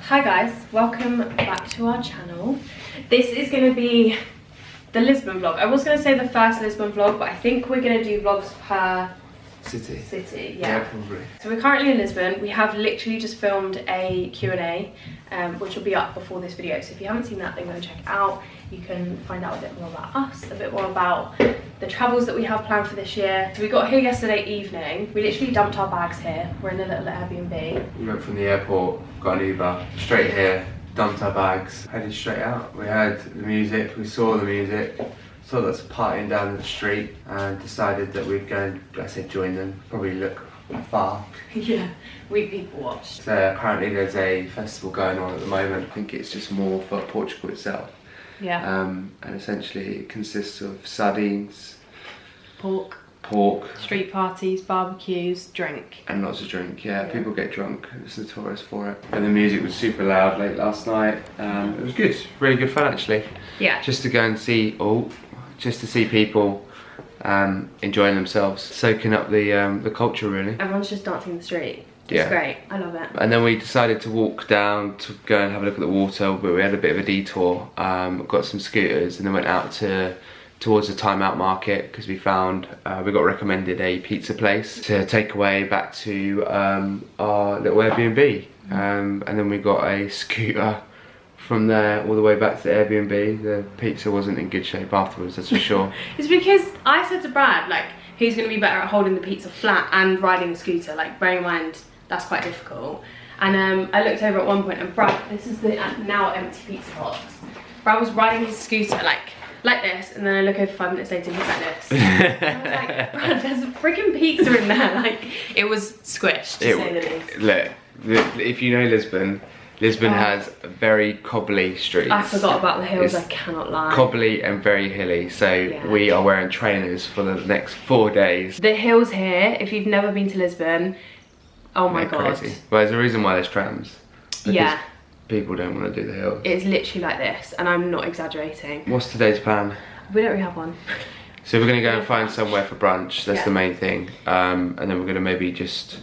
Hi guys, welcome back to our channel. This is going to be the Lisbon vlog. I was going to say the first Lisbon vlog, but I think we're going to do vlogs per city, yeah. Probably. So we're currently in Lisbon. We have literally just filmed a Q&A, which will be up before this video. So if you haven't seen that, then go check it out. You can find out a bit more about us, a bit more about the travels that we have planned for this year. So we got here yesterday evening. We literally dumped our bags here. We're in a little Airbnb. We went from the airport, got an Uber, straight here, dumped our bags, headed straight out. We heard the music, we saw the music, saw lots of partying down the street, and decided that we'd go and, I said, join them. Probably look far. Yeah, we people watched. So currently there's a festival going on at the moment. I think it's just more for Portugal itself. Yeah. And essentially it consists of sardines, pork, street parties, barbecues, drink. And lots of drink, yeah. People get drunk, it's notorious for it. And the music was super loud late last night. It was good, really good fun actually. Yeah. Just to go and see, just to see people enjoying themselves, soaking up the culture really. Everyone's just dancing in the street. It's great, I love it. And then we decided to walk down to go and have a look at the water, but we had a bit of a detour, got some scooters and then went out towards the Time Out market because we found, we got recommended a pizza place to take away back to our little Airbnb. And then we got a scooter from there all the way back to the Airbnb. The pizza wasn't in good shape afterwards, that's for sure. It's because I said to Brad, like, who's going to be better at holding the pizza flat and riding a scooter? Like, bearing in mind, that's quite difficult. And I looked over at one point and Brad, this is the now empty pizza box. Brad was riding his scooter like this, and then I look over 5 minutes later and he's like this. I was like, Brad, there's a freaking pizza in there. Like, it was squished, to say the least. Look, if you know Lisbon has very cobbly streets. I forgot about the hills, I cannot lie. Cobbly and very hilly, so we are wearing trainers for the next 4 days. The hills here, if you've never been to Lisbon, oh my god. Crazy. Well, there's a reason why there's trams. Yeah. People don't want to do the hills. It's literally like this, and I'm not exaggerating. What's today's plan? We don't really have one. So we're going to go and find somewhere for brunch, that's the main thing. And then we're going to maybe just,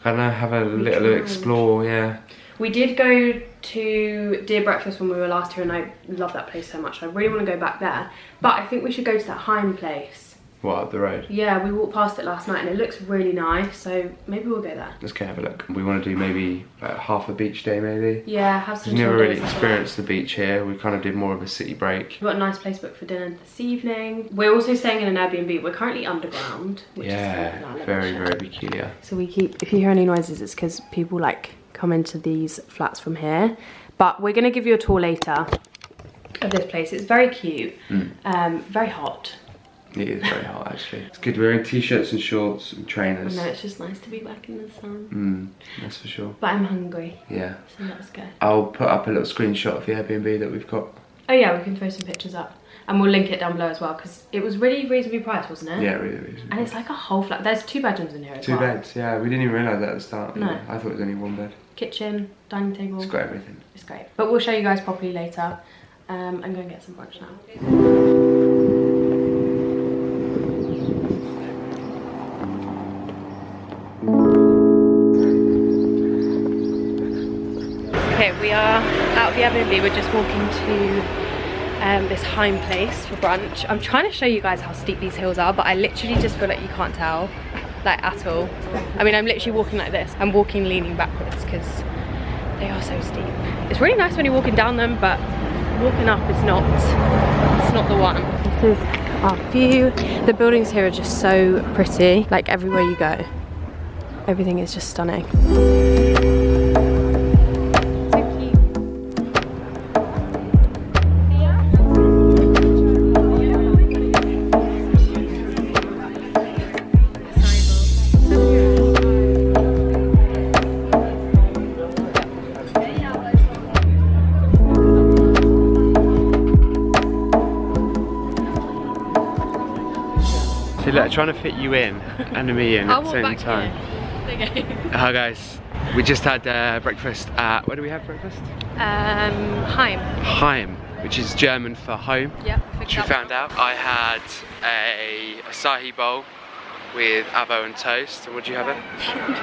I don't know, have a little explore, yeah. We did go to Deer Breakfast when we were last here, and I love that place so much. I really want to go back there. But I think we should go to that Heim place. What, up the road? Yeah, we walked past it last night and it looks really nice, so maybe we'll go there. Let's go have a look. We want to do maybe like half a beach day maybe. Yeah, have some. We've never really experienced the beach here. We kind of did more of a city break. We've got a nice place booked for dinner this evening. We're also staying in an Airbnb. We're currently underground, which is very, very peculiar. So we keep, if you hear any noises, it's because people like come into these flats from here. But we're going to give you a tour later of this place. It's very cute, very hot. It is very hot actually. It's good wearing t-shirts and shorts and trainers. I know, it's just nice to be back in the sun. That's for sure. But I'm hungry. Yeah. So let's go. I'll put up a little screenshot of the Airbnb that we've got. Oh yeah, we can throw some pictures up. And we'll link it down below as well, because it was really reasonably priced, wasn't it? Yeah, really reasonably. And it's like a whole flat. There's 2 bedrooms in here as well. 2 beds, yeah. We didn't even realise that at the start. No. I thought it was only 1 bed. Kitchen, dining table. It's got everything. It's great. But we'll show you guys properly later. I'm going to get some brunch now. Okay, we are out of the Airbnb. We're just walking to this Heim place for brunch. I'm trying to show you guys how steep these hills are, but I literally just feel like you can't tell, like, at all. I mean, I'm literally walking like this. I'm walking leaning backwards because they are so steep. It's really nice when you're walking down them, but walking up is not the one. This is our view. The buildings here are just so pretty, like everywhere you go. Everything is just stunning. So look, trying to fit you in and me in at the same time. Okay. Hi guys, we just had breakfast at, where do we have breakfast? Heim. Heim, which is German for home. Yep. Which we found out. I had a acai bowl with avo and toast. And what do you have it?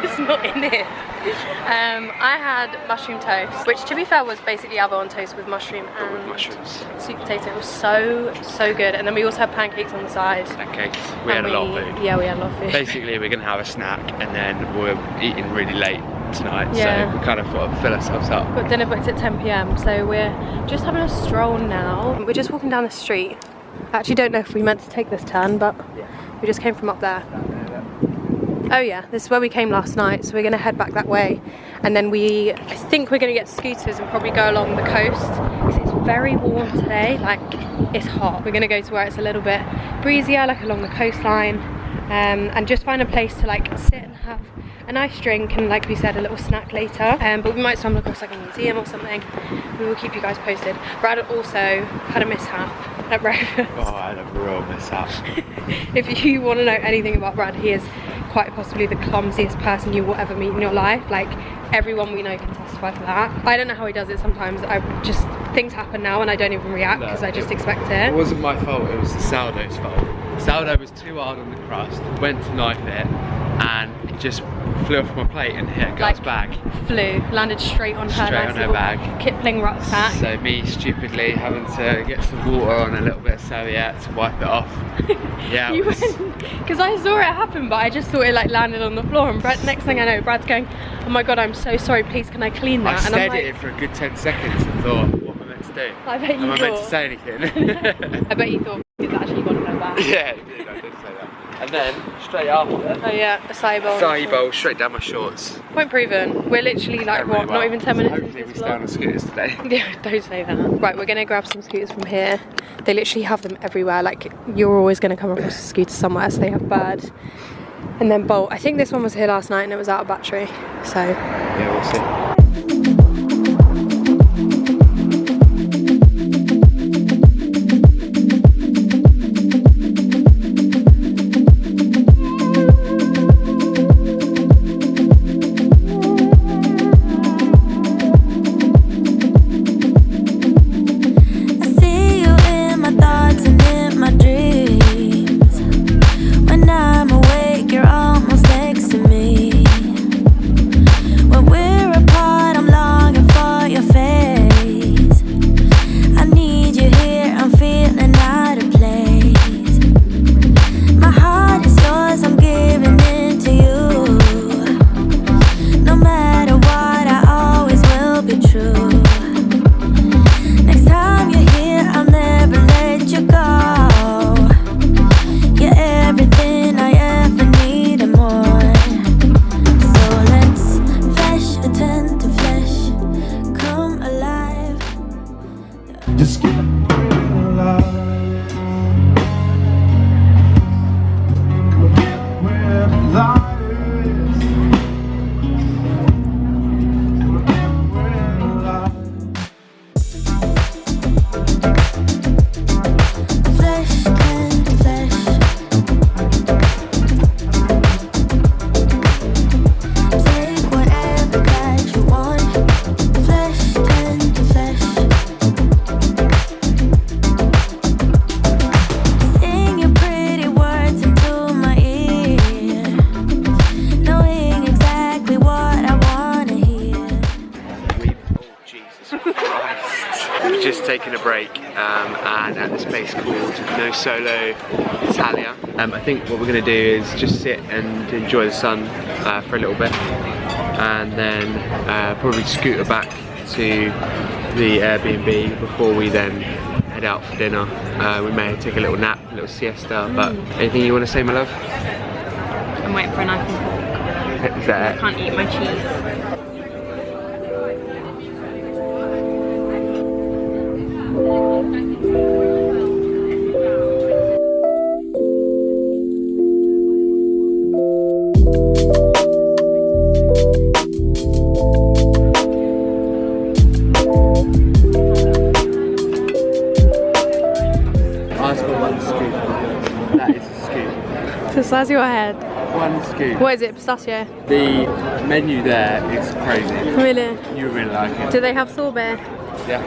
It's not in it. I had mushroom toast, which to be fair was basically avo on toast with mushroom and with mushrooms. Sweet potato. It was so good. And then we also had pancakes on the side. Pancakes. We had a lot of food. Yeah, we had a lot of food. Basically, we're gonna have a snack, and then we're eating really late tonight. Yeah. So we kind of thought to fill ourselves up. Got dinner booked at 10 PM, so we're just having a stroll now. We're just walking down the street. I actually don't know if we meant to take this turn, but we just came from up there. Oh yeah, this is where we came last night, so we're gonna head back that way. And then I think we're gonna get scooters and probably go along the coast. It's very warm today, like it's hot. We're gonna go to where it's a little bit breezier, like along the coastline, and just find a place to like sit and have a nice drink and, like we said, a little snack later. But we might stumble across like a museum or something. We will keep you guys posted. Brad also had a mishap at breakfast. Oh, I had a real mishap. If you want to know anything about Brad, he is quite possibly the clumsiest person you will ever meet in your life. Like, everyone we know can testify to that. I don't know how he does it sometimes. Things happen now and I don't even react because I just expect it. It wasn't my fault, it was the sourdough's fault. Sourdough was too hard on the crust, went to knife it, and it just flew off my plate and hit a girl's bag. Landed straight on her bag. Kipling rucksack. So me stupidly having to get some water on a little bit of serviette to wipe it off. Yeah, because I saw it happen, but I just thought it like landed on the floor. And Next thing I know, Brad's going, "Oh my god, I'm so sorry. Please, can I clean that?" I stared at it for a good 10 seconds and thought, "What am I meant to do? I bet you am I meant to say anything?" I bet you thought it's actually got her back. Yeah, it did. I did say that. And then straight after. Oh yeah, acai bowl. Acai bowl straight down my shorts. Point proven. We're literally like what? Not even 10 minutes. Hopefully we stay on the scooters today. Yeah, don't say that. Right, we're gonna grab some scooters from here. They literally have them everywhere. Like, you're always gonna come across a scooter somewhere. So they have Bird and then Bolt. I think this one was here last night and it was out of battery. So yeah, we'll see. Taking a break and at this place called No Solo Italia. I think what we're going to do is just sit and enjoy the sun for a little bit, and then probably scooter back to the Airbnb before we then head out for dinner. We may take a little nap, a little siesta, but anything you want to say, my love? I'm waiting for a knife and fork. Is that I can't eat my cheese. The size of your head. One scoop. What is it, pistachio? The menu there is crazy. Really? You really like it. Do they have sorbet? Yeah.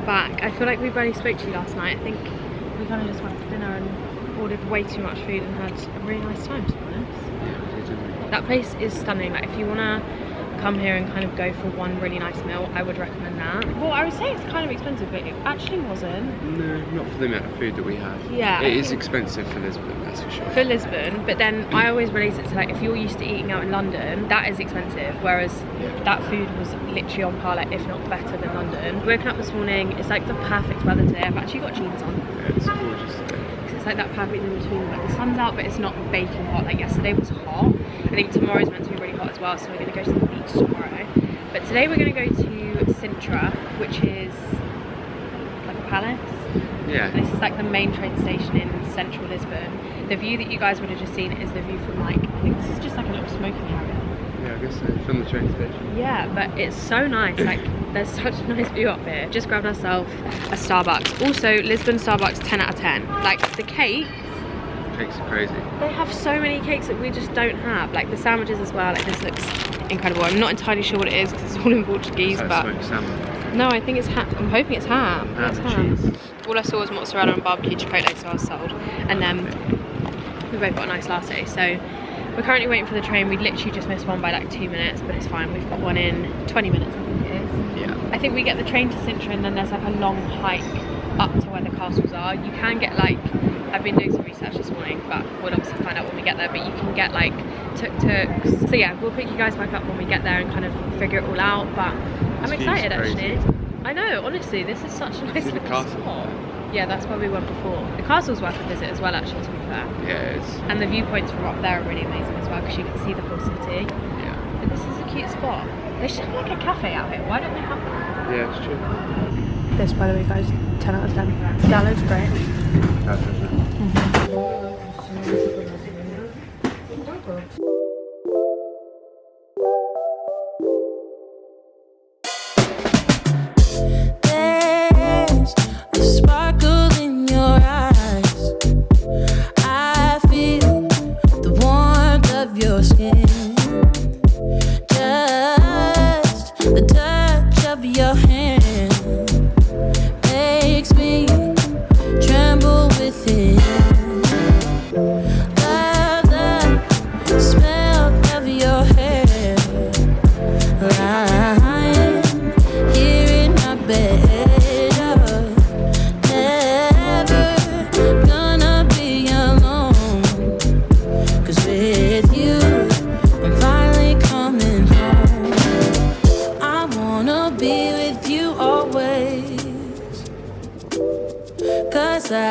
back. I feel like we barely spoke to you last night. I think we kind of just went for dinner and ordered way too much food and had a really nice time, to be honest. Yeah, we did, didn't we? That place is stunning. Like, if you want to come here and kind of go for one really nice meal, I would recommend that. Well, I would say it's kind of expensive, but it actually wasn't. No, not for the amount of food that we had. Yeah. It is expensive for Lisbon, that's for sure. For Lisbon, but then I always relate it to, like, if you're used to eating out in London, that is expensive, whereas that food was literally on par, like, if not better than London. Woken up this morning, it's like the perfect weather today. I've actually got jeans on. Yeah, it's gorgeous today. It's like that perfect in between, like the sun's out but it's not baking hot. Like yesterday was hot. I think tomorrow's meant to be really hot as well, so we're going to go to the beach tomorrow. But today we're going to go to Sintra, which is like a palace. Yeah. And this is like the main train station in central Lisbon. The view that you guys would have just seen is the view from, like, I think this is just like a little smoking area. Yeah, I guess so, from the train station. Yeah, but it's so nice. Like, there's such a nice view up here. Just grabbed ourselves a Starbucks. Also, Lisbon Starbucks 10 out of 10. Like, the cakes are crazy. They have so many cakes that we just don't have. Like the sandwiches as well. Like, this looks incredible. I'm not entirely sure what it is because it's all in Portuguese, but smoked salmon. No, I think it's ham. I'm hoping it's ham. Ham. Cheese. All I saw was mozzarella and barbecue chipotle, so I was sold. And then we both got a nice latte. So we're currently waiting for the train. We literally just missed one by like 2 minutes, but it's fine. We've got one in 20 minutes, I think it is. Yeah. I think we get the train to Sintra and then there's like a long hike up to where the castles are. You can get, like, I've been doing some research this morning, but we'll obviously find out when we get there, but you can get like tuk-tuks. So yeah, we'll pick you guys back up when we get there and kind of figure it all out, but I'm excited actually. I know, honestly, this is such a nice little spot. Yeah, that's where we went before. The castle's worth a visit as well, actually, to be fair. Yeah, it is. And the viewpoints from up there are really amazing as well, because you can see the whole city. Yeah. But this is a cute spot. They should have like a cafe out here. Why don't they have that? Yeah, it's true. This, by the way, guys, 10 out of 10. That looks great. That's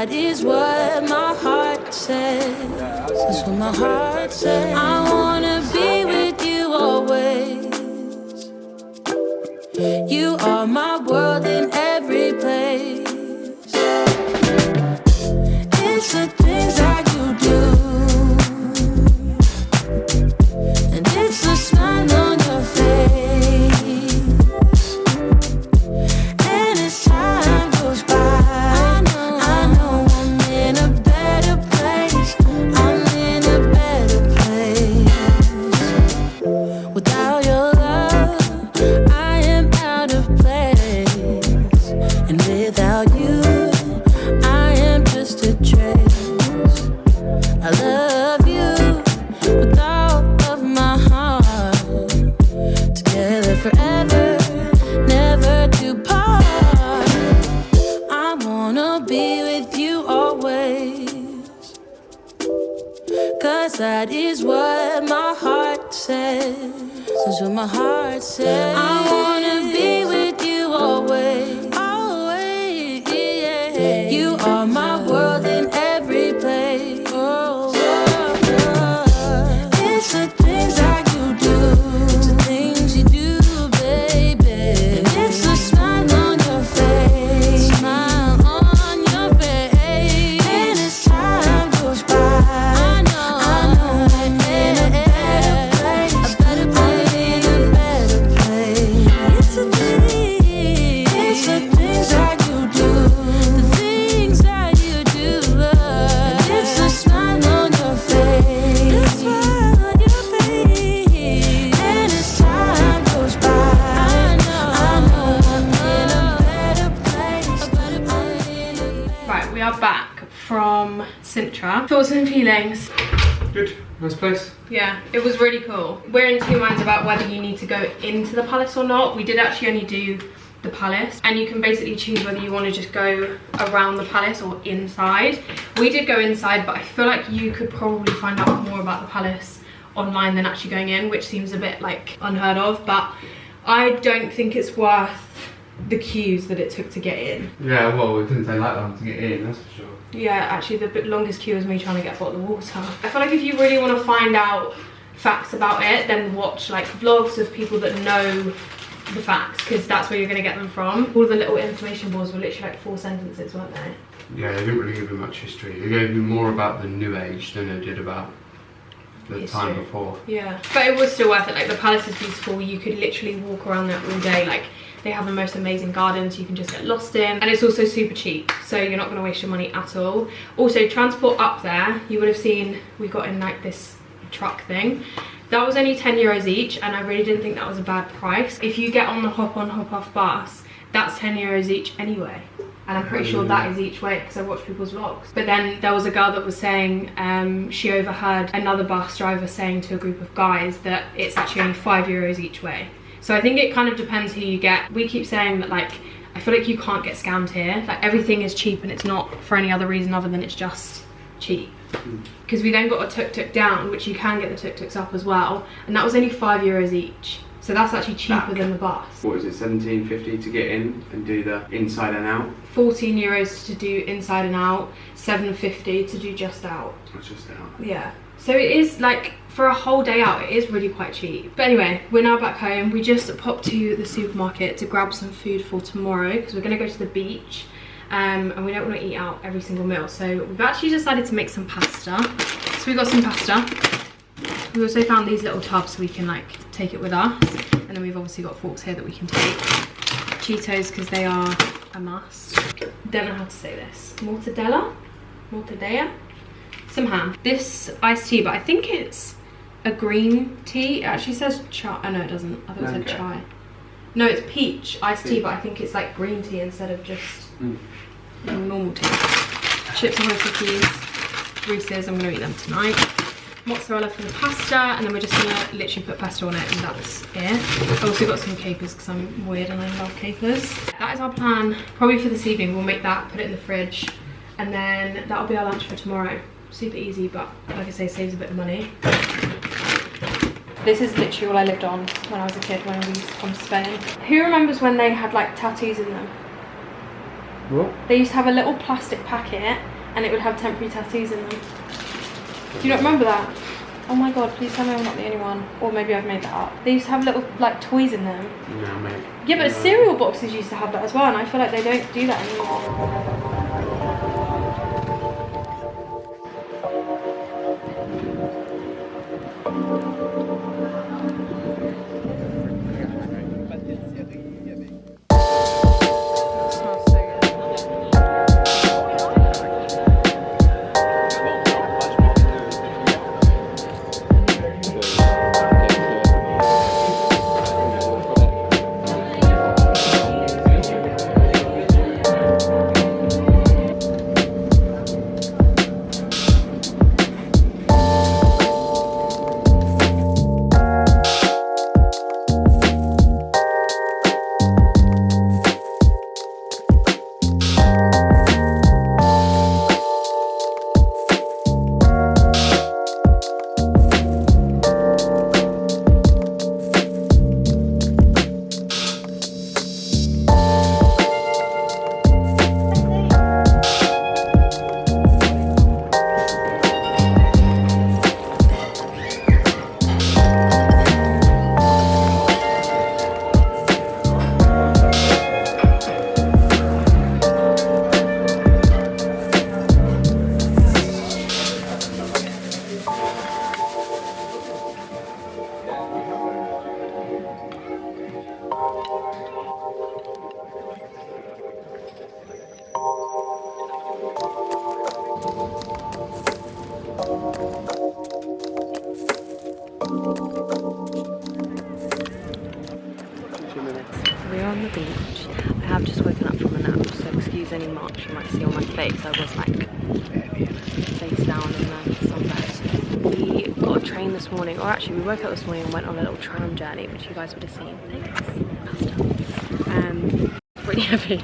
That is what my heart says. That's what my heart says. I wanna be with you always. You are my world in every place. It's the things that you do, and it's the smile on your face. And as time goes by, that is what my heart says. That's what my heart says. I wanna be with you always. Always, yeah. You are my world in every place. Oh, it's the things that you do. It's the things you do, baby. And it's the smile on your face. Smile on your face. And as time goes by, in a better place. back from Sintra. Thoughts and feelings? Good, nice place. Yeah, it was really cool. We're in two minds about whether you need to go into the palace or not. We did actually only do the palace, and you can basically choose whether you want to just go around the palace or inside. We did go inside, but I feel like you could probably find out more about the palace online than actually going in, which seems a bit like unheard of, but I don't think it's worth the queues that it took to get in. Yeah, well, it didn't take that long to get in, that's for sure. Yeah, actually the longest queue was me trying to get a bottle of water. I feel like if you really want to find out facts about it, then watch like vlogs of people that know the facts, because that's where you're going to get them from. All the little information boards were literally like 4 sentences, weren't they? Yeah, they didn't really give me much history. They gave me more about the new age than they did about the history. Time before. Yeah, but it was still worth it. Like, the palace is beautiful. You could literally walk around there all day. Like, they have the most amazing gardens you can just get lost in, and it's also super cheap, so you're not going to waste your money at all. Also, transport up there, you would have seen we got in like this truck thing. That was only 10 euros each, and I really didn't think that was a bad price. If you get on the hop on hop off bus, that's 10 euros each anyway, and I'm pretty sure that is each way because I watch people's vlogs. But then there was a girl that was saying she overheard another bus driver saying to a group of guys that it's actually only 5 euros each way. So I think it kind of depends who you get. We keep saying that, like, I feel like you can't get scammed here. Like, everything is cheap, and it's not for any other reason other than it's just cheap. Because we then got a tuk-tuk down, which you can get the tuk-tuks up as well, and that was only 5 euros each. So that's actually cheaper than the bus. What was it, 17.50 to get in and do the inside and out? 14 euros to do inside and out, 7.50 to do just out. Just out. Yeah. So it is, like, for a whole day out, it is really quite cheap. But anyway, we're now back home. We just popped to the supermarket to grab some food for tomorrow because we're going to go to the beach. And we don't want to eat out every single meal. So we've actually decided to make some pasta. So we got some pasta. We also found these little tubs so we can, like, take it with us. And then we've obviously got forks here that we can take. Cheetos, because they are a must. Don't know how to say this. Mortadella? Some ham. This iced tea, but I think it's a green tea. It actually says chai. Oh no, it doesn't. I thought it said chai. No, it's peach iced tea, but I think it's like green tea instead of just normal tea. Chips and cookies, Reese's. I'm gonna eat them tonight. Mozzarella for the pasta, and then we're just gonna literally put pesto on it, and that's it. I've also got some capers because I'm weird and I love capers. That is our plan, probably for this evening. We'll make that, put it in the fridge, and then that'll be our lunch for tomorrow. Super easy, but like I say, saves a bit of money. This is literally all I lived on when I was a kid, when we used to come to Spain. Who remembers when they had like tattoos in them? What? They used to have a little plastic packet and it would have temporary tattoos in them. Do you not remember that? Oh my god, please tell me I'm not the only one. Or maybe I've made that up. They used to have little like toys in them. No, mate. Yeah, but cereal boxes used to have that as well, and I feel like they don't do that anymore. We're on the beach. I have just woken up from a nap, so excuse any marks you might see on my face. I was like face down in the sunbed. We got a train this morning, or actually we woke up this morning and went on a little tram journey, which you guys would have seen. Really heavy.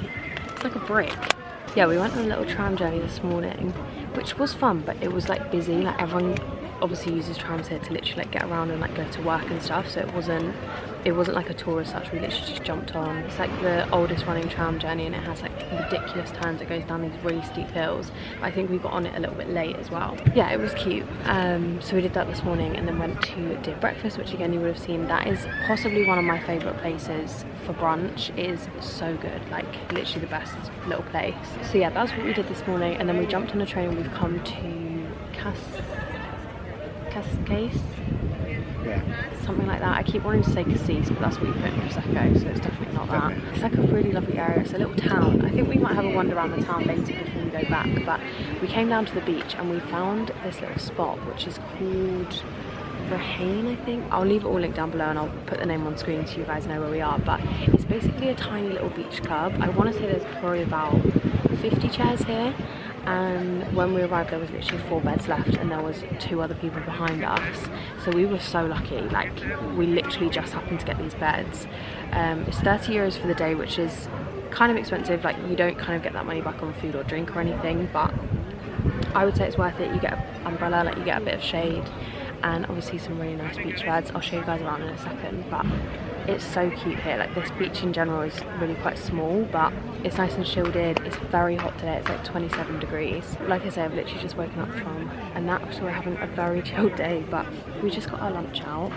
It's like a brick. Yeah, we went on a little tram journey this morning, which was fun, but it was like busy. Like everyone obviously uses trams here to literally like get around and like go to work and stuff, so it wasn't like a tour as such. We literally just jumped on. It's like the oldest running tram journey, and it has like ridiculous turns. It goes down these really steep hills. But I think we got on it a little bit late as well. Yeah, it was cute. So we did that this morning and then went to do breakfast, which again you would have seen. That is possibly one of my favourite places for brunch. It is so good, like literally the best little place. So yeah, that's what we did this morning, and then we jumped on a train and we've come to Cascais? Yeah. Something like that. I keep wanting to say Cascais, but that's what you put in Prosecco, so it's definitely not that. It's like a really lovely area. It's a little town. I think we might have a wander around the town later before we go back, but we came down to the beach and we found this little spot which is called Rahane, I think. I'll leave it all linked down below and I'll put the name on screen so you guys know where we are, but it's basically a tiny little beach club. I want to say there's probably about 50 chairs here, and when we arrived there was literally 4 beds left and there was 2 other people behind us, so we were so lucky. Like we literally just happened to get these beds. It's 30 euros for the day, which is kind of expensive. Like you don't kind of get that money back on food or drink or anything, but I would say it's worth it. You get an umbrella, like you get a bit of shade, and obviously some really nice beach beds. I'll show you guys around in a second, but it's so cute here. Like this beach in general is really quite small, but it's nice and shielded. It's very hot today. It's like 27 degrees. Like I say, I've literally just woken up from a nap, so we're having a very chilled day, but we just got our lunch out.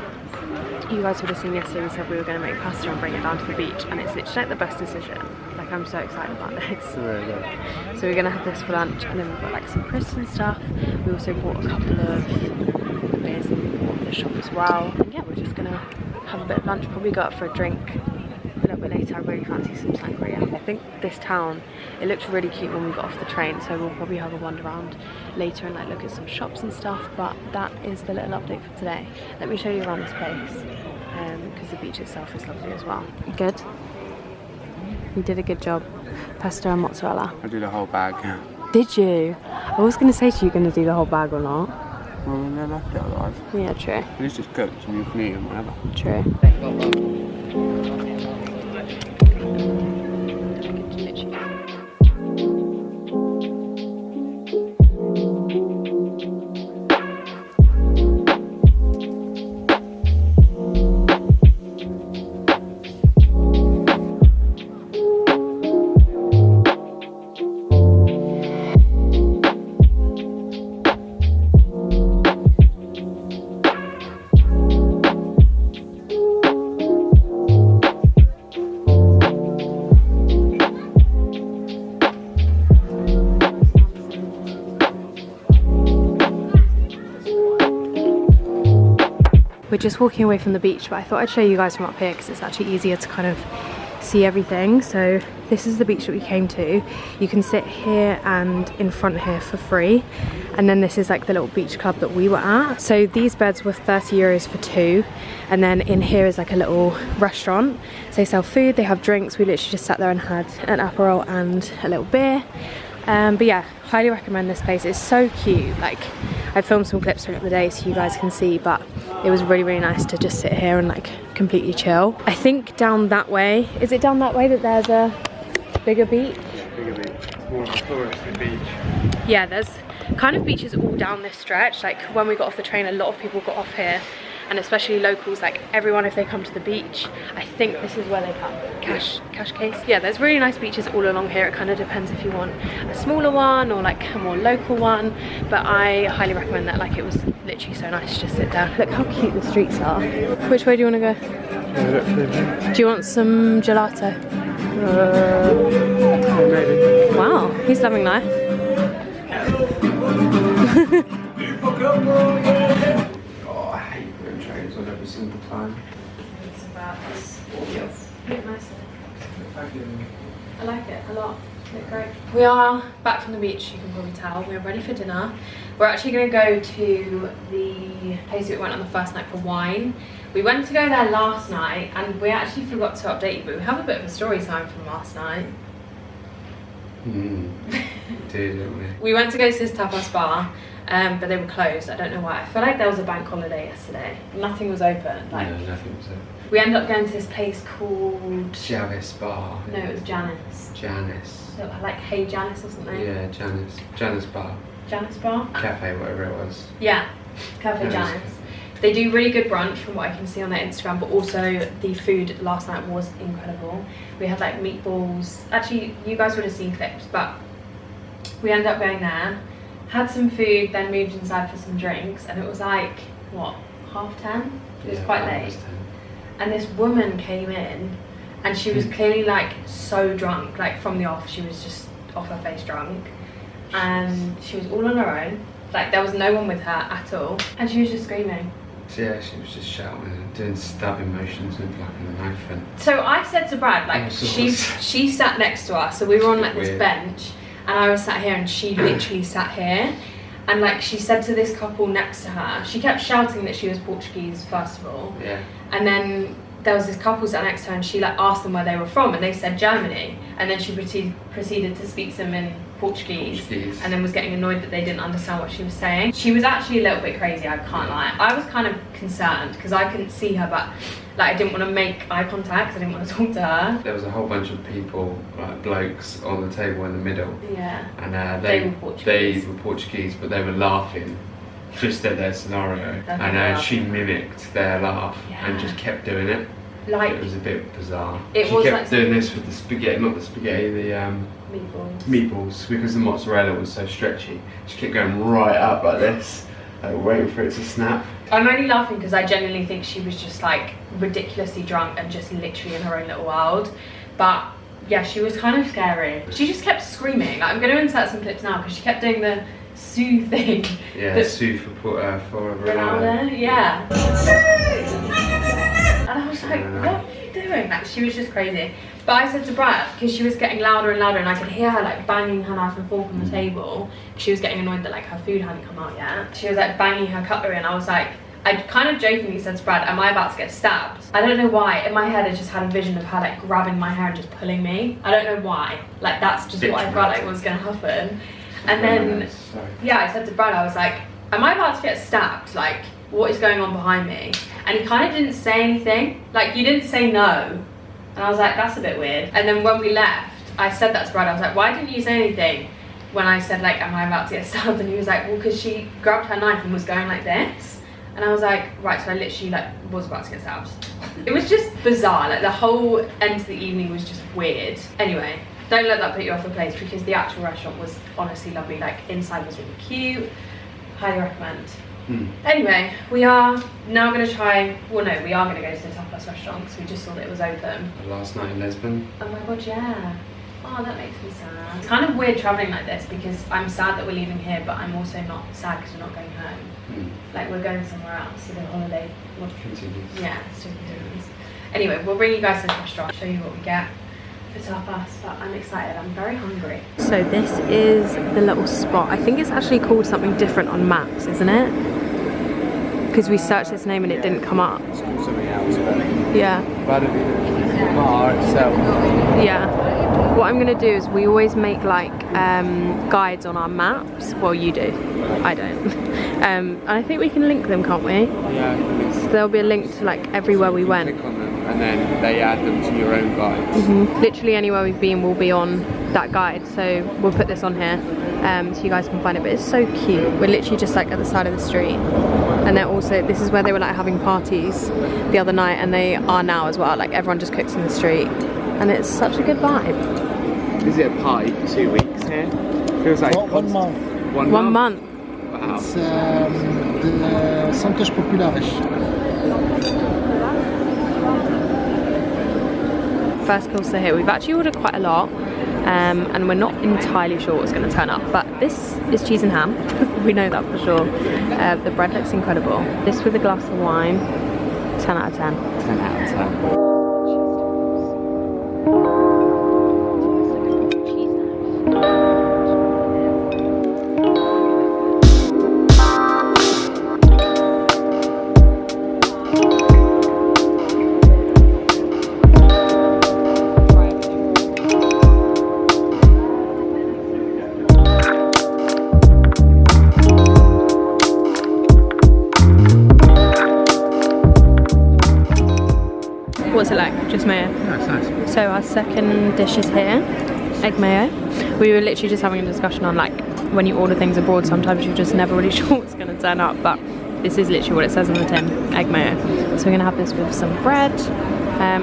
You guys would have seen yesterday we said we were going to make pasta and bring it down to the beach, and it's literally like the best decision. Like I'm so excited about this. Really good. So we're going to have this for lunch, and then we've got like some crisps and stuff. We also bought a couple of beers in the shop as well, and yeah, we're just going to have a bit of lunch, probably go out for a drink a little bit later. I really fancy some sangria. I think this town, it looked really cute when we got off the train, so we'll probably have a wander around later and like look at some shops and stuff, but that is the little update for today. Let me show you around this place, because the beach itself is lovely as well. Good? You did a good job. Pesto and mozzarella. I did a whole bag. Did you? I was going to say to you, going to do the whole bag or not. Well, they left it otherwise. Yeah, true. At least it's cooked and you can eat them whenever. True. We're just walking away from the beach, but I thought I'd show you guys from up here because it's actually easier to kind of see everything. So this is the beach that we came to. You can sit here and in front here for free, and then this is like the little beach club that we were at. So these beds were 30 euros for 2, and then in here is like a little restaurant. So they sell food, they have drinks. We literally just sat there and had an Aperol and a little beer. But yeah, highly recommend this place. It's so cute. Like I filmed some clips from it the day so you guys can see, but it was really, really nice to just sit here and like completely chill. I think down that way, is it down that way that there's a bigger beach? Bigger beach. It's more of a touristy beach. Yeah, there's kind of beaches all down this stretch. Like when we got off the train, a lot of people got off here, and especially locals, like everyone, if they come to the beach, I think this is where they come. Cascais. Yeah, there's really nice beaches all along here. It kind of depends if you want a smaller one or like a more local one, but I highly recommend that. Like it was literally so nice to just sit there. Look how cute the streets are. Which way do you want to go? Do you want some gelato? Maybe. Wow, he's loving life. Oh, I hate putting trains on every single time. I like it a lot. It's great. We are back from the beach, you can probably tell. We're ready for dinner. We're actually going to go to the place we went on the first night for wine. We went to go there last night and we actually forgot to update you, but we have a bit of a story time from last night. We did, didn't we? We went to go to this tapas bar, but they were closed. I don't know why. I feel like there was a bank holiday yesterday. Nothing was open. Like, no, nothing was open. We ended up going to this place called... Janice Bar. No, it was Janice. Janice. So, like Hey Janice or something. Yeah, Janice. Janice Bar. Janice Bar? Cafe, whatever it was. Yeah, Cafe Janice. They do really good brunch from what I can see on their Instagram, but also the food last night was incredible. We had like meatballs. Actually, you guys would have seen clips, but we ended up going there, had some food, then moved inside for some drinks, and it was like, what, 10:30? It was quite late. And this woman came in and she was clearly like so drunk, like from the off, she was just off her face drunk. And she was all on her own, like there was no one with her at all, and she was just screaming. Yeah, she was just shouting and doing stabbing motions with like a knife. And so I said to Brad, like she sat next to us, so we were on like this bench and I was sat here and she literally sat here, and like she said to this couple next to her, she kept shouting that she was Portuguese first of all, and then there was this couple sat next to her and she like asked them where they were from and they said Germany, and then she proceeded to speak to them in Portuguese, and then was getting annoyed that they didn't understand what she was saying. She was actually a little bit crazy, I can't lie. I was kind of concerned because I couldn't see her, but like I didn't want to make eye contact because I didn't want to talk to her. There was a whole bunch of people, like blokes on the table in the middle. Yeah. And they were Portuguese, but they were laughing just at their scenario. And she mimicked their laugh and just kept doing it. Like, it was a bit bizarre. She kept doing this with the spaghetti, not the spaghetti, the meatballs, because the mozzarella was so stretchy. She kept going right up like this, like waiting for it to snap. I'm only laughing because I genuinely think she was just like ridiculously drunk and just literally in her own little world. But yeah, she was kind of scary. She just kept screaming. Like, I'm going to insert some clips now because she kept doing the Sue thing. Yeah, Sue for Ronaldo. Yeah. And I was like, what are you doing? Like, she was just crazy. But I said to Brad, because she was getting louder and louder and I could hear her like banging her knife and fork on the table. She was getting annoyed that like her food hadn't come out yet. She was like banging her cutlery and I was like, I kind of jokingly said to Brad, am I about to get stabbed? I don't know why. In my head I just had a vision of her like grabbing my hair and just pulling me. I don't know why. Like that's just what I felt like was going to happen. And then, yeah, I said to Brad, I was like, am I about to get stabbed? Like, what is going on behind me? And he kind of didn't say anything. Like, you didn't say no. And I was like, that's a bit weird. And then when we left, I said that to Brad. I was like, why didn't you say anything when I said, like, am I about to get stabbed? And he was like, well, because she grabbed her knife and was going like this. And I was like, right, so I literally, like, was about to get stabbed. It was just bizarre. Like, the whole end of the evening was just weird. Anyway, don't let that put you off the place because the actual restaurant was honestly lovely. Like, inside was really cute. Highly recommend. Anyway, we are now going to try, well no, we are going to go to the tapas restaurant because we just saw that it was open. Last night in Lisbon. Oh my god, yeah. Oh, that makes me sad. It's kind of weird travelling like this because I'm sad that we're leaving here, but I'm also not sad because we're not going home. Like, we're going somewhere else, so the holiday continues. Yeah, still continues. Anyway, we'll bring you guys to the restaurant, show you what we get for tapas, but I'm excited, I'm very hungry. So this is the little spot. I think it's actually called something different on maps, isn't it? Because we searched this name and it didn't come up. It's called something else, but yeah. But the bar itself. Yeah. What I'm gonna do is we always make like guides on our maps. Well, you do. I don't. And I think we can link them, can't we? Yeah. So there'll be a link to like everywhere we went. Click on them and then they add them to your own guides. Literally anywhere we've been will be on that guide. So we'll put this on here so you guys can find it. But it's so cute. We're literally just like at the side of the street. And they're also, this is where they were like having parties the other night, and they are now as well. Like everyone just cooks in the street, and it's such a good vibe. Is it a party for 2 weeks here? Feels like 1 month. 1 month. Wow. It's the Santos Populares. First course to here. We've actually ordered quite a lot, and we're not entirely sure what's going to turn up. But this is cheese and ham. We know that for sure. The bread looks incredible. This with a glass of wine. 10 out of 10. 10 out of 10. second dish is here, egg mayo. We were literally just having a discussion on like when you order things abroad, sometimes you're just never really sure what's going to turn up, but this is literally what it says on the tin, egg mayo. So we're going to have this with some bread,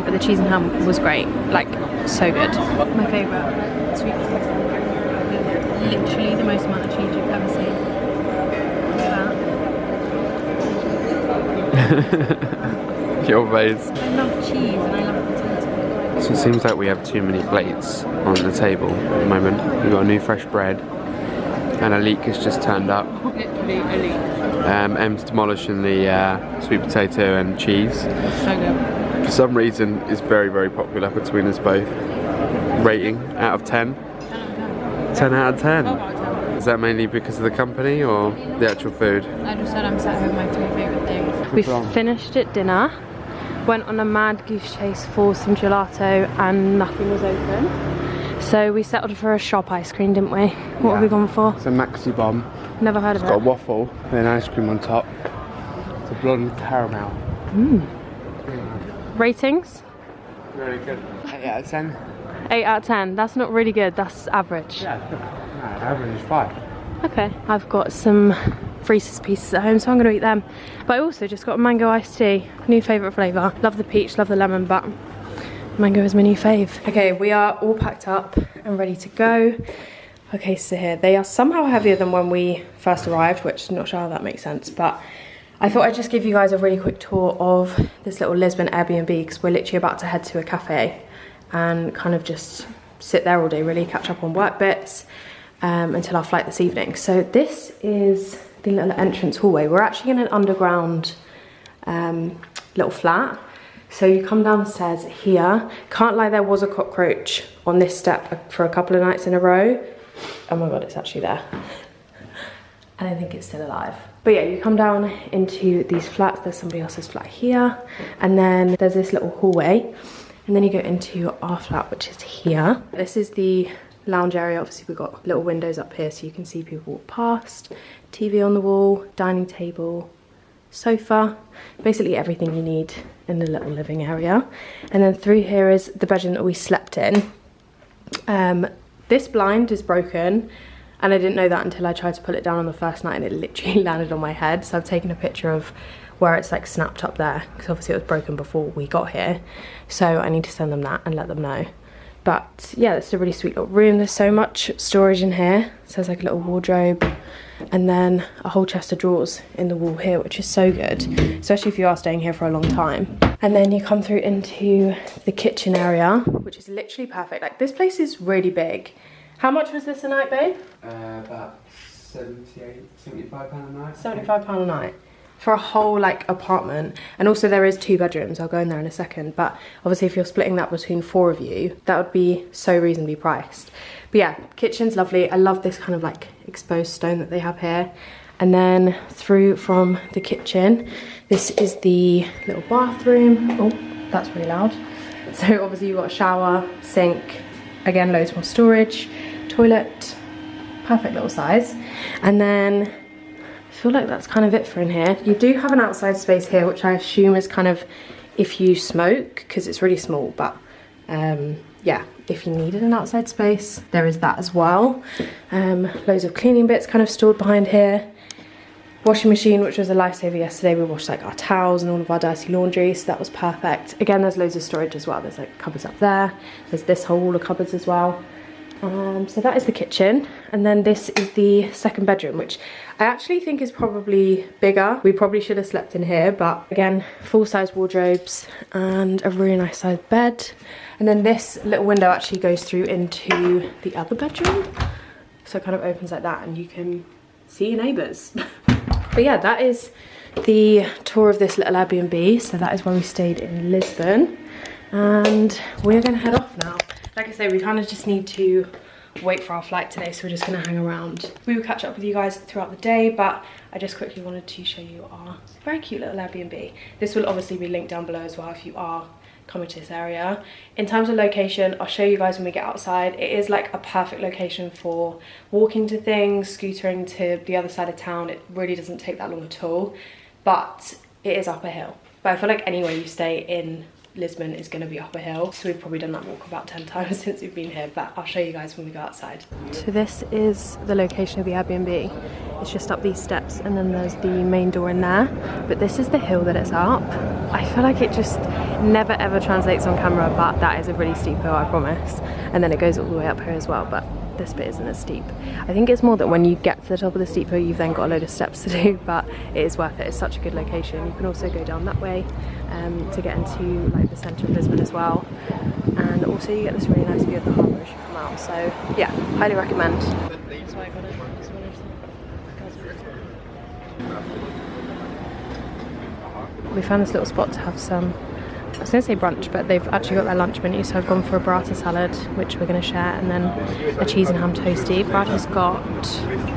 but the cheese and ham was great, like so good. My favourite, sweet potato. Literally the most amount of cheese you've ever seen. Look at that. Your face. I love cheese and I love potato. So it seems like we have too many plates on the table at the moment. We've got a new fresh bread and a leek has just turned up. Literally a leek. Em's demolishing the sweet potato and cheese. So good. For some reason it's very, very popular between us both. Rating out of 10? 10 out of 10. 10 out of 10. Is that mainly because of the company or the actual food? I just said I'm sat here with my 3 favourite things. We finished at dinner, went on a mad goose chase for some gelato and nothing was open. So we settled for a shop ice cream, didn't we? What have we gone for? It's a Maxi Bomb. Never heard of it. It's got a waffle and ice cream on top. It's a blonde caramel. Ratings? Really good. 8 out of 10. 8 out of 10. That's not really good, that's average. Yeah, no, average is 5. Okay, I've got some Reese's Pieces at home, so I'm going to eat them. But I also just got a mango iced tea, new favourite flavour. Love the peach, love the lemon, but mango is my new fave. Okay, we are all packed up and ready to go. Okay, so here, they are somehow heavier than when we first arrived, which I'm not sure how that makes sense, but I thought I'd just give you guys a really quick tour of this little Lisbon Airbnb, because we're literally about to head to a cafe and kind of just sit there all day, really catch up on work bits until our flight this evening. So this is the little entrance hallway. We're actually in an underground little flat. So you come down the stairs here. Can't lie, there was a cockroach on this step for a couple of nights in a row. Oh my God, it's actually there. And I think it's still alive. But yeah, you come down into these flats. There's somebody else's flat here. And then there's this little hallway. And then you go into our flat, which is here. This is the lounge area. Obviously we've got little windows up here so you can see people walk past. TV on the wall, dining table, sofa, basically everything you need in the little living area. And then through here is the bedroom that we slept in. This blind is broken and I didn't know that until I tried to pull it down on the first night and it literally landed on my head. So I've taken a picture of where it's like snapped up there, because obviously it was broken before we got here. So I need to send them that and let them know. But yeah, it's a really sweet little room. There's so much storage in here. So there's like a little wardrobe and then a whole chest of drawers in the wall here, which is so good, especially if you are staying here for a long time. And then you come through into the kitchen area, which is literally perfect. Like this place is really big. How much was this a night, babe? About £75 a night. £75 a night. For a whole like apartment. And also there is 2 bedrooms, I'll go in there in a second, but obviously if you're splitting that between 4 of you, that would be so reasonably priced. But yeah, kitchen's lovely. I love this kind of like exposed stone that they have here. And then through from the kitchen, this is the little bathroom. Oh, that's really loud. So obviously you've got a shower, sink, again loads more storage, toilet, perfect little size. And then I feel like that's kind of it for in here. You do have an outside space here, which I assume is kind of if you smoke, because it's really small, but yeah, if you needed an outside space, there is that as well. Loads of cleaning bits kind of stored behind here. Washing machine, which was a lifesaver yesterday. We washed like our towels and all of our dirty laundry, so that was perfect. Again, there's loads of storage as well. There's like cupboards up there. There's this whole wall of cupboards as well. So that is the kitchen, and then this is the second bedroom, which I actually think is probably bigger. We probably should have slept in here, but again, full-size wardrobes and a really nice sized bed. And then this little window actually goes through into the other bedroom, so it kind of opens like that and you can see your neighbours. But yeah, that is the tour of this little Airbnb. So that is where we stayed in Lisbon, and we're gonna head off now. Like I say, we kind of just need to wait for our flight today, so we're just gonna hang around. We will catch up with you guys throughout the day, but I just quickly wanted to show you our very cute little Airbnb. This will obviously be linked down below as well if you are coming to this area. In terms of location, I'll show you guys when we get outside. It is like a perfect location for walking to things, scootering to the other side of town. It really doesn't take that long at all, but it is up a hill. But I feel like anywhere you stay in Lisbon is going to be up a hill, so we've probably done that walk about 10 times since we've been here, but I'll show you guys when we go outside. So this is the location of the Airbnb. It's just up these steps and then there's the main door in there, but this is the hill that it's up. I feel like it just never ever translates on camera, but that is a really steep hill, I promise. And then it goes all the way up here as well, but this bit isn't as steep. I think it's more that when you get to the top of the steep hill, you've then got a load of steps to do, but it is worth it. It's such a good location. You can also go down that way to get into like the centre of Lisbon as well, and also you get this really nice view of the harbour as you come out. So yeah, highly recommend. That's why I got it. We found this little spot to have some, I was going to say brunch, but they've actually got their lunch menu, so I've gone for a burrata salad, which we're going to share, and then a cheese and ham toasty. Burrata's got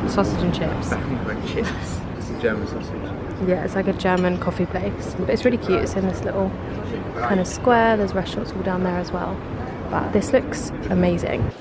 sausage and chips. Chips. It's a German sausage. Yeah, it's like a German coffee place, but it's really cute. It's in this little kind of square. There's restaurants all down there as well, but this looks amazing.